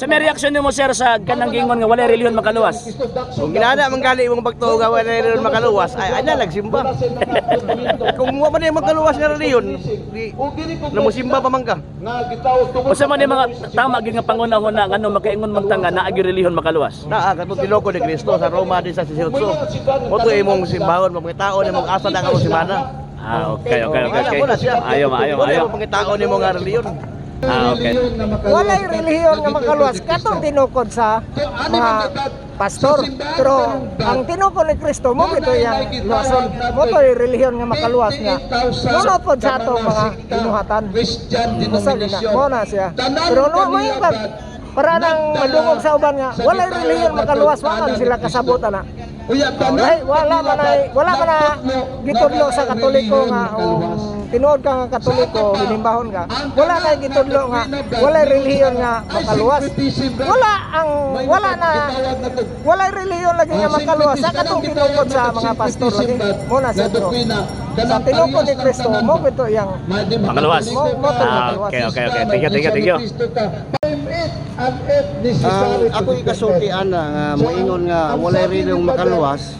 Sa may reaksyon nimo sir sa kanang gingon nga wala reliyon makaluwas. Kung ginana manggali mong pagtuo nga wala rin makaluwas, ay ana nagsimba. Kung mo man makaluwas nga reliyon, namusimba pa man ka. Usa man mga tama gyud nga pangunahon na ngano makaingon man tanga na agi reliyon makaluwas. Naa katong tiloko ni Kristo sa Roma din sa 18. Mo to imong simbahon mga tao ni mong asa na nga semana. Okay. Ayo. Mga tao ni mga reliyon. Okay. Walay relihiyon nga makaluwas katong tinukod sa mga pastor. Pero ang tinukod ni Kristo mo ito yang luwason. Mo to relihiyon nga makaluwas nga. Nunod pod sa atong mga tinuhatan. Usa gina mo na siya. Pero no may para nang madungog sa uban nga walay relihiyon makaluwas wa man sila kasabot ana. Wala man na gitudlo sa Katoliko nga tinuod ka nga Katoliko, hinimbahon ka. Wala na gitudlo nga wala relihiyon nga makaluwas. Wala relihiyon lagi nga makaluwas sa katong tinukod sa mga pastor lagi. Mo na sa bro. Sa tinukod ni Kristo mo bito yang Makaluwas. Okay. Thank you. Ako ikasulti ana nga moingon nga walay relihiyon makaluwas.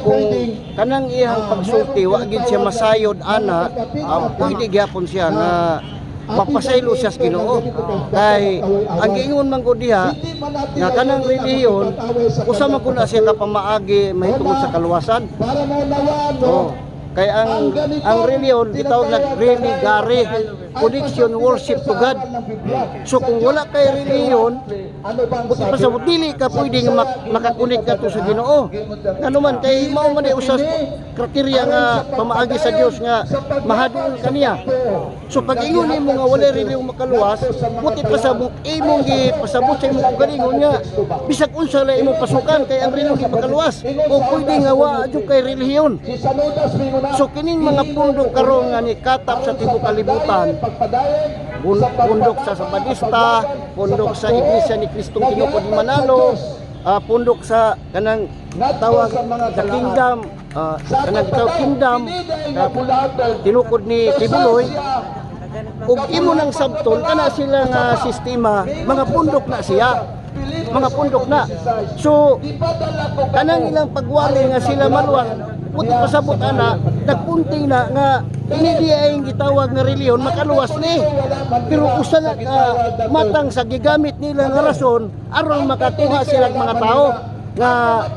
Kung kanang iyang pagsulti wa gid siya masayod ana, pwede gyapon siya nga magpasaylo siya sa Ginoo. Kay ang giingon man ko diha nga kanang relihiyon usa man kun siya ka pamaagi mahitungod sa kaluwasan. Kay ang relihiyon gitawag na religare, connection worship to God. So kung wala kay relihiyon, buti pa sa dili ka pwede nga makakunik ka to sa Ginoo. Ngano man kay mao man usas kriteria nga pamaagi sa Dios nga mahadol kaniya. So pag ingon nimo nga wala relihiyon makaluwas, buti pa sa imong gipasabot sa imong galingon nga bisag unsa la imong pasukan kay ang relihiyon makaluwas. O pwede nga wa jud kay relihiyon. So kining mga pundok karon nga ni katap sa tibuok kalibutan, pundok sa Sabadista, pundok sa Iglesia ni Kristong Tinukod ni Manalo, pundok sa kanang tawag sa Kingdom, kanang tawag Kingdom, Tinukod ni Tibuloy. Ug imo nang sabton kana sila nga sistema, mga pundok na siya. Mga pundok na. So kanang ilang pagwali nga sila maluwang puti pasabot ana nagpunting na nga ini dia ang gitawag nga relihiyon makaluwas ni. Pero usa na matang sa gigamit nila nga rason aron makatuha sila mga tao nga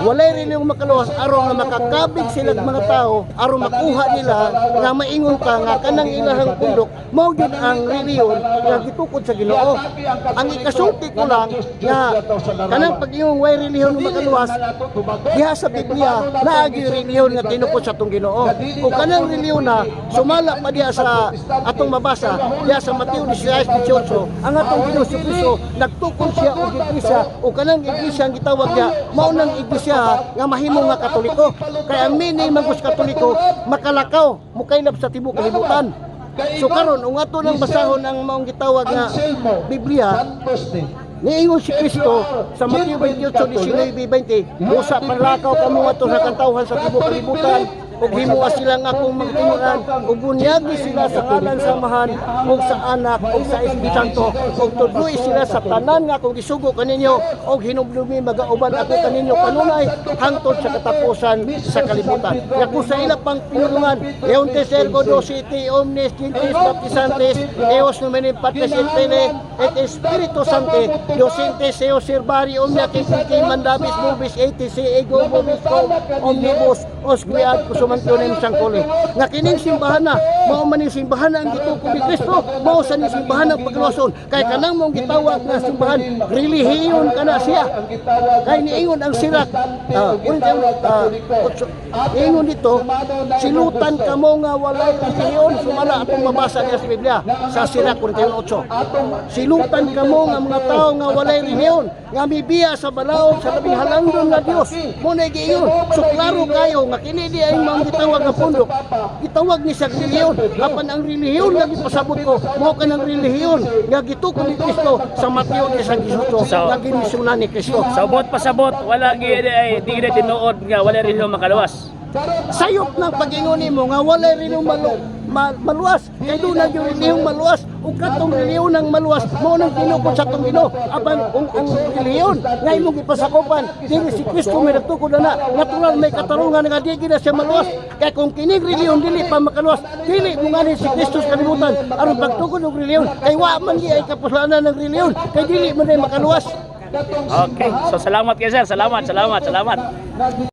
walay relihiyon makaluwas aron nga makakabig sila mga tao aron makuha nila nga maingon ka nga kanang ilahang pundok mao gyud ang relihiyon nga gitukod sa Ginoo. Ang ikasulti ko lang nga kanang pag-ingon way relihiyon makaluwas diha sa Biblia naagi relihiyon nga tinukod sa atong Ginoo. O kanang relihiyon na sumala pa diha sa atong mabasa diha sa Mateo 16:18 ang atong Ginoo si Kristo nagtukod siya og iglesia o kanang iglesia ang gitawag mao nang iglesia nga mahimo nga Katoliko. Kaya ang mini magos Katoliko makalakaw mukaylab sa tibuok kalibutan. So karon ung ato nang basahon ang maong gitawag nga Biblia niingon si Kristo sa Mateo 28:19-20 usa panlakaw kamo ato sa katawhan sa tibuok kalibutan ug himuwa sila nga akong magtinuran ug bunyagi sila sa ngalan sa Amahan ug sa Anak ug sa Espiritu Santo ug tudloy sila sa tanan nga akong gisugo kaninyo ug hinumdumi magauban ako kaninyo kanunay hangtod sa katapusan sa kalibutan. Yaku sa ila pang pinulungan Leontes ergo dociti omnes gentis baptisantes eos nomine Patris et Filii et Spiritus Sancti docentes eos servari omnia kiki mandabis mubis etis ego mubis omnibus os quiad kusumantunin sangkuli. Nga kining simbahan na mao man ning simbahan ang gitukod ni Kristo, mao sa ning simbahan ang pagluwason. Kay kanang mong gitawag nga simbahan relihiyon kana siya. Kay niingon ang sirak ingon dito silutan kamo nga walay relihiyon sumala atong mabasa sa Biblia sa sirak 48. Silutan kamo nga mga tawo nga walay relihiyon nga mibiya sa balaod sa labing halangdon nga Dios. Mo na giingon. So klaro kayo nga kini di ay ang gitawag nga pundok gitawag ni sa relihiyon apan ang relihiyon nga gipasabot ko mao kanang relihiyon nga gitukod ni Kristo sa Mateo 18 nga gimisyunan ni Kristo. Sabot pasabot wala gid ay di gid tinuod nga wala relihiyon makaluwas. Sayop ng pag-ingon nimo nga wala relihiyon maluwas. Kay doon na yung relihiyong maluwas. Ug katong relihiyon ng maluwas, mo nang tinukod sa tong Ginoo. Apan ang relihiyon nga imong ipasakupan, dili si Kristo may nagtukod na natural may katarungan nga di na siya maluwas. Kay kung kining relihiyon dili pa makaluwas, dili mo ngani si Kristo sa kalibutan aron pagtukod og relihiyon. Kay wa man gi ay kapusaanan ng relihiyon, kay dili man ay makaluwas. Okay. So salamat kayo sir. Salamat.